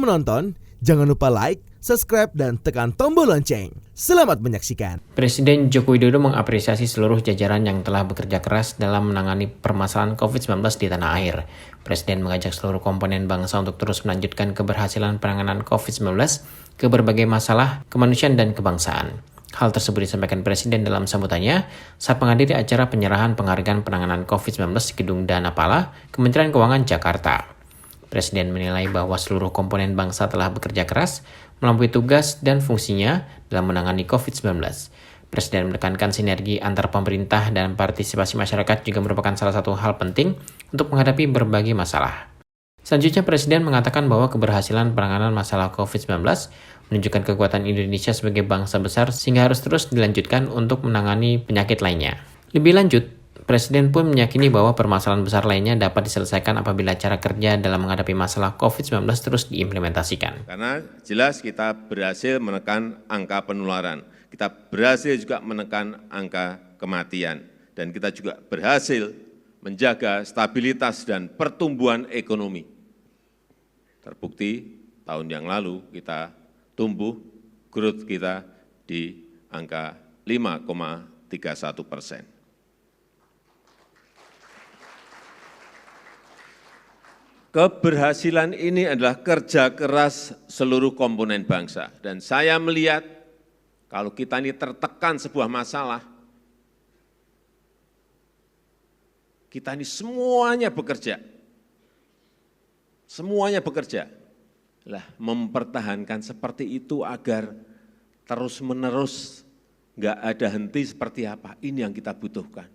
menonton, jangan lupa like, subscribe, dan tekan tombol lonceng. Selamat menyaksikan. Presiden Joko Widodo mengapresiasi seluruh jajaran yang telah bekerja keras dalam menangani permasalahan COVID-19 di tanah air. Presiden mengajak seluruh komponen bangsa untuk terus melanjutkan keberhasilan penanganan COVID-19 ke berbagai masalah kemanusiaan dan kebangsaan. Hal tersebut disampaikan Presiden dalam sambutannya saat menghadiri acara penyerahan penghargaan penanganan COVID-19 di Gedung Dana Pala, Kementerian Keuangan Jakarta. Presiden menilai bahwa seluruh komponen bangsa telah bekerja keras melampaui tugas dan fungsinya dalam menangani COVID-19. Presiden menekankan sinergi antar pemerintah dan partisipasi masyarakat juga merupakan salah satu hal penting untuk menghadapi berbagai masalah. Selanjutnya, Presiden mengatakan bahwa keberhasilan penanganan masalah COVID-19 menunjukkan kekuatan Indonesia sebagai bangsa besar sehingga harus terus dilanjutkan untuk menangani penyakit lainnya. Lebih lanjut, Presiden pun meyakini bahwa permasalahan besar lainnya dapat diselesaikan apabila cara kerja dalam menghadapi masalah COVID-19 terus diimplementasikan. Karena jelas kita berhasil menekan angka penularan, kita berhasil juga menekan angka kematian, dan kita juga berhasil menjaga stabilitas dan pertumbuhan ekonomi. Terbukti tahun yang lalu kita tumbuh, growth kita di angka 5,31%. Keberhasilan ini adalah kerja keras seluruh komponen bangsa. Dan saya melihat kalau kita ini tertekan sebuah masalah, kita ini semuanya bekerja. Semuanya bekerja. Lah, mempertahankan seperti itu agar terus-menerus nggak ada henti seperti apa. Ini yang kita butuhkan.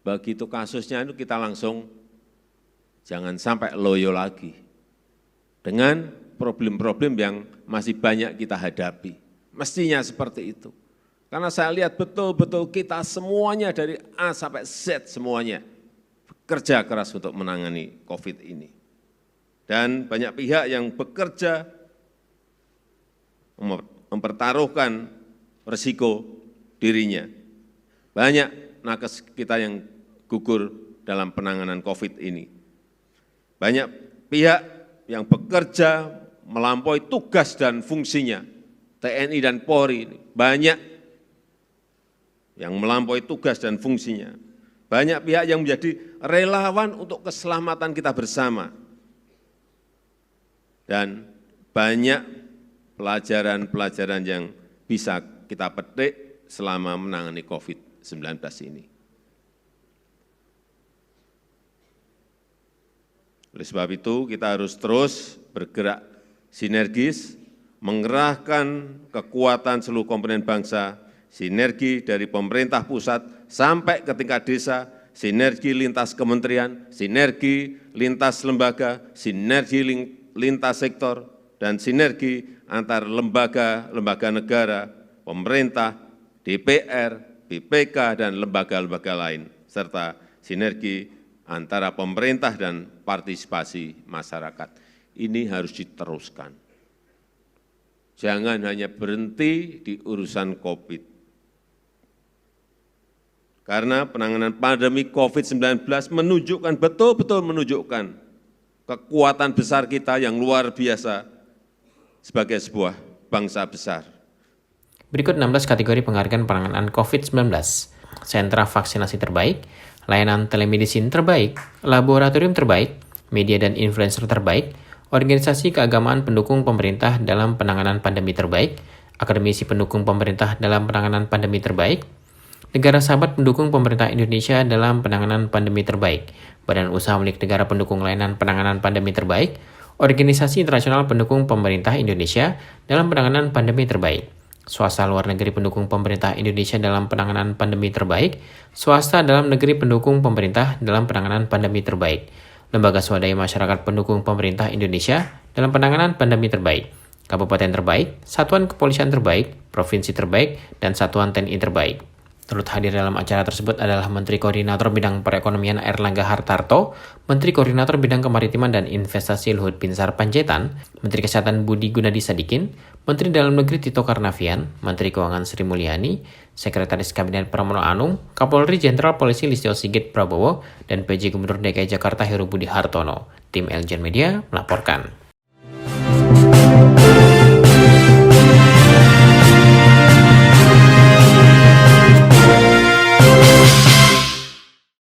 Begitu kasusnya itu kita langsung jangan sampai loyo lagi dengan problem-problem yang masih banyak kita hadapi. Mestinya seperti itu. Karena saya lihat betul-betul kita semuanya dari A sampai Z semuanya bekerja keras untuk menangani COVID ini. Dan banyak pihak yang bekerja mempertaruhkan risiko dirinya. Banyak nakes kita yang gugur dalam penanganan COVID ini. Banyak pihak yang bekerja melampaui tugas dan fungsinya. TNI dan Polri ini banyak yang melampaui tugas dan fungsinya. Banyak pihak yang menjadi relawan untuk keselamatan kita bersama. Dan banyak pelajaran-pelajaran yang bisa kita petik selama menangani COVID-19 ini. Oleh sebab itu, kita harus terus bergerak sinergis, mengerahkan kekuatan seluruh komponen bangsa, sinergi dari pemerintah pusat sampai ke tingkat desa, sinergi lintas kementerian, sinergi lintas lembaga, sinergi lintas sektor, dan sinergi antar lembaga-lembaga negara, pemerintah, DPR, BPK, dan lembaga-lembaga lain, serta sinergi antara pemerintah dan partisipasi masyarakat. Ini harus diteruskan. Jangan hanya berhenti di urusan COVID. Karena penanganan pandemi COVID-19 menunjukkan, betul-betul menunjukkan kekuatan besar kita yang luar biasa sebagai sebuah bangsa besar. Berikut 16 kategori penghargaan penanganan COVID-19. Sentra vaksinasi terbaik, layanan telemedicine terbaik, laboratorium terbaik, media dan influencer terbaik, organisasi keagamaan pendukung pemerintah dalam penanganan pandemi terbaik, akademisi pendukung pemerintah dalam penanganan pandemi terbaik, negara sahabat pendukung pemerintah Indonesia dalam penanganan pandemi terbaik, badan usaha milik negara pendukung layanan penanganan pandemi terbaik, organisasi internasional pendukung pemerintah Indonesia dalam penanganan pandemi terbaik, swasta luar negeri pendukung pemerintah Indonesia dalam penanganan pandemi terbaik, swasta dalam negeri pendukung pemerintah dalam penanganan pandemi terbaik, lembaga swadaya masyarakat pendukung pemerintah Indonesia dalam penanganan pandemi terbaik, kabupaten terbaik, satuan kepolisian terbaik, provinsi terbaik, dan satuan TNI terbaik. Turut hadir dalam acara tersebut adalah Menteri Koordinator Bidang Perekonomian Airlangga Hartarto, Menteri Koordinator Bidang Kemaritiman dan Investasi Luhut Binsar Panjaitan, Menteri Kesehatan Budi Gunadi Sadikin, Menteri Dalam Negeri Tito Karnavian, Menteri Keuangan Sri Mulyani, Sekretaris Kabinet Pramono Anung, Kapolri Jenderal Polisi Listio Sigit Prabowo, dan PJ Gubernur DKI Jakarta Heru Budi Hartono. Tim Eljen Media melaporkan.